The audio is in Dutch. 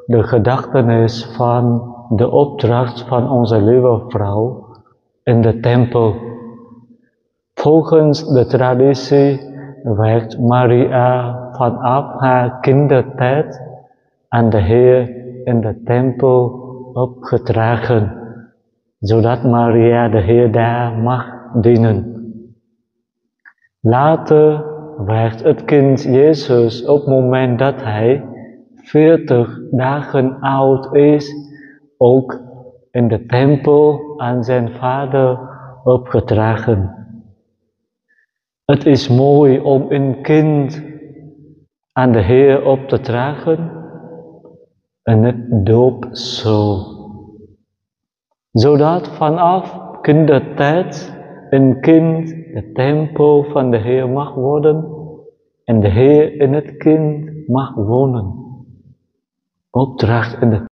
de gedachtenis van de opdracht van onze lieve vrouw in de tempel. Volgens de traditie werd Maria vanaf haar kindertijd aan de Heer in de tempel opgedragen, zodat Maria de Heer daar mag dienen. Later werd het kind Jezus op het moment dat hij 40 dagen oud is, ook in de tempel aan zijn vader opgedragen. Het is mooi om een kind aan de Heer op te dragen in het doopsel, zodat vanaf kindertijd een kind de tempel van de Heer mag worden en de Heer in het kind mag wonen. Opdracht in de